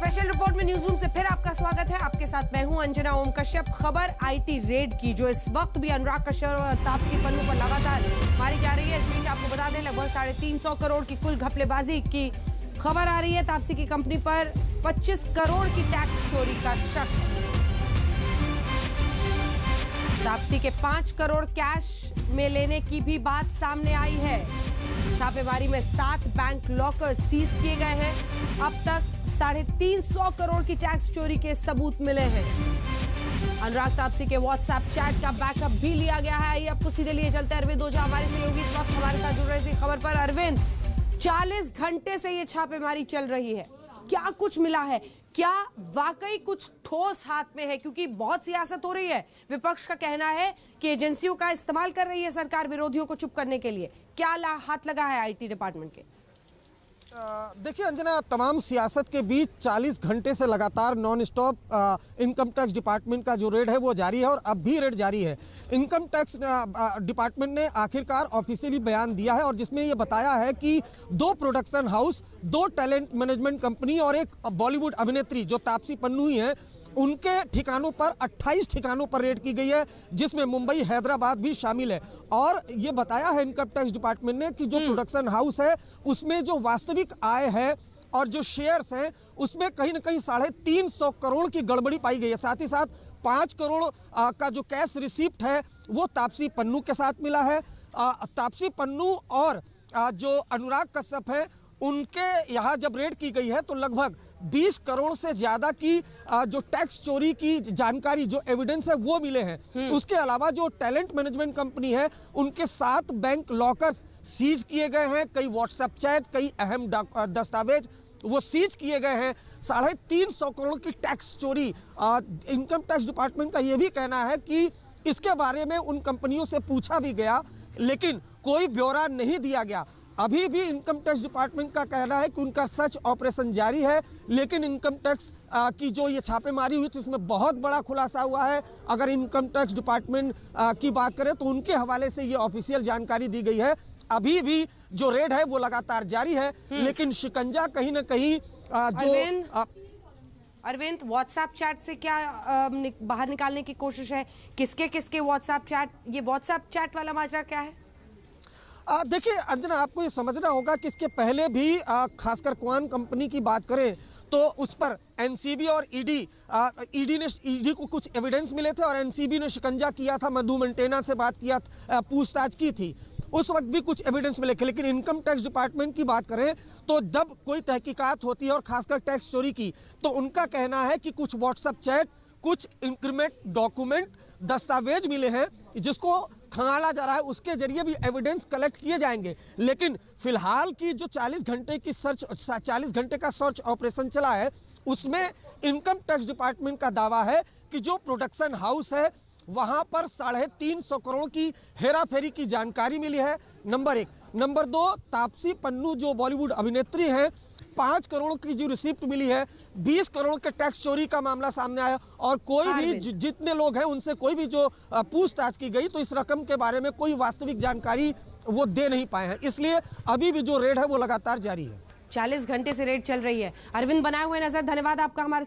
Special report में news room से फिर आपका स्वागत है। आपके साथ मैं हूं अंजना ओम कश्यप। खबर आईटी रेड की, जो इस वक्त भी अनुराग कश्यप और तापसी पन्नू पर लगातार मारी जा रही है। इस बीच आपको बता दें, लगभग 350 करोड़ की कुल घपलेबाजी की खबर आ रही है। तापसी की कंपनी पर 25 करोड़ की टैक्स चोरी का शक। तापसी के 5 करोड़ कैश में लेने की भी बात सामने आई है। छापेमारी में 7 बैंक लॉकर सीज किए गए हैं। अब तक 350 करोड़ की टैक्स चोरी के सबूत मिले हैं। अनुराग तापसी के व्हाट्सएप चैट का बैकअप भी लिया गया है। आइए आपको सीधे लिए चलते हैं अरविंद ओझा हमारे सहयोगी इस वक्त हमारे साथ जुड़ रहे इसी खबर पर। अरविंद, 40 घंटे से ये छापेमारी चल रही है, क्या कुछ मिला है? क्या वाकई कुछ ठोस हाथ में है? क्योंकि बहुत सियासत हो रही है। विपक्ष का कहना है कि एजेंसियों का इस्तेमाल कर रही है सरकार विरोधियों को चुप करने के लिए। क्या हाथ लगा है आईटी डिपार्टमेंट के? देखिए अंजना, तमाम सियासत के बीच 40 घंटे से लगातार non stop income tax department का जो रेड है वो जारी है और अब भी रेड जारी है। इनकम टैक्स डिपार्टमेंट ने आखिरकार ऑफिशियली बयान दिया है और जिसमें ये बताया है कि 2 production house, 2 talent management company और एक बॉलीवुड अभिनेत्री जो तापसी पन्नू ही है, उनके ठिकानों पर 28 ठिकानों पर रेड की गई है, जिसमें मुंबई, हैदराबाद भी शामिल है। और ये बताया है इनकम टैक्स डिपार्टमेंट ने कि जो प्रोडक्शन हाउस है उसमें जो वास्तविक आय है और जो शेयर्स हैं उसमें कहीं ना कहीं 350 करोड़ की गड़बड़ी पाई गई है। साथ ही साथ 5 करोड़ का जो कैश रिसिप्ट है वो तापसी पन्नू के साथ मिला है। तापसी पन्नू और जो अनुराग कश्यप है उनके यहाँ जब रेड की गई है तो लगभग 20 करोड़ से ज्यादा की जो टैक्स चोरी की जानकारी, जो एविडेंस है वो मिले हैं। उसके अलावा जो टैलेंट मैनेजमेंट कंपनी है उनके 7 बैंक लॉकर्स सीज किए गए हैं। कई व्हाट्सएप चैट, कई अहम दस्तावेज वो सीज किए गए हैं। 350 करोड़ की टैक्स चोरी। इनकम टैक्स डिपार्टमेंट का ये भी कहना है कि इसके बारे में उन कंपनियों से पूछा भी गया लेकिन कोई ब्यौरा नहीं दिया गया। अभी भी इनकम टैक्स डिपार्टमेंट का कहना है कि उनका सर्च ऑपरेशन जारी है, लेकिन इनकम टैक्स की जो ये छापेमारी हुई थी उसमें बहुत बड़ा खुलासा हुआ है। अगर इनकम टैक्स डिपार्टमेंट की बात करें तो उनके हवाले से ये ऑफिशियल जानकारी दी गई है। अभी भी जो रेड है वो लगातार जारी है, लेकिन शिकंजा कहीं ना कहीं अरविंद, व्हाट्सएप चैट से क्या बाहर निकालने की कोशिश है? किसके किसके व्हाट्सएप चैट? ये व्हाट्सएप चैट वाला माजरा क्या है? देखिए अंजना, आपको ये समझना होगा कि इसके पहले भी खासकर क्वान कंपनी की बात करें तो उस पर एनसीबी और ईडी को कुछ एविडेंस मिले थे और एनसीबी ने शिकंजा किया था, मधु मंटेना से बात किया, पूछताछ की थी। उस वक्त भी कुछ एविडेंस मिले थे। लेकिन इनकम टैक्स डिपार्टमेंट की बात करें तो जब कोई तहकीकात होती है और खासकर टैक्स चोरी की, तो उनका कहना है कि कुछ व्हाट्सएप चैट, कुछ इंक्रीमेंट डॉक्यूमेंट, दस्तावेज मिले हैं जिसको खंगाला जा रहा है, उसके जरिए भी एविडेंस कलेक्ट किए जाएंगे। लेकिन फिलहाल की जो 40 घंटे का सर्च ऑपरेशन चला है उसमें इनकम टैक्स डिपार्टमेंट का दावा है कि जो प्रोडक्शन हाउस है वहां पर 350 करोड़ की हेराफेरी की जानकारी मिली है, नंबर 1। नंबर 2, तापसी पन्नू जो बॉलीवुड अभिनेत्री हैं, 5 करोड़ की जो रिसिप्ट मिली है, 20 करोड़ के टैक्स चोरी का मामला सामने आया और कोई भी जितने लोग हैं उनसे कोई भी जो पूछताछ की गई तो इस रकम के बारे में कोई वास्तविक जानकारी वो दे नहीं पाए हैं। इसलिए अभी भी जो रेड है वो लगातार जारी है। 40 घंटे से रेड चल रही है। अरविंद, बनाए हुए नजर, धन्यवाद आपका हमारे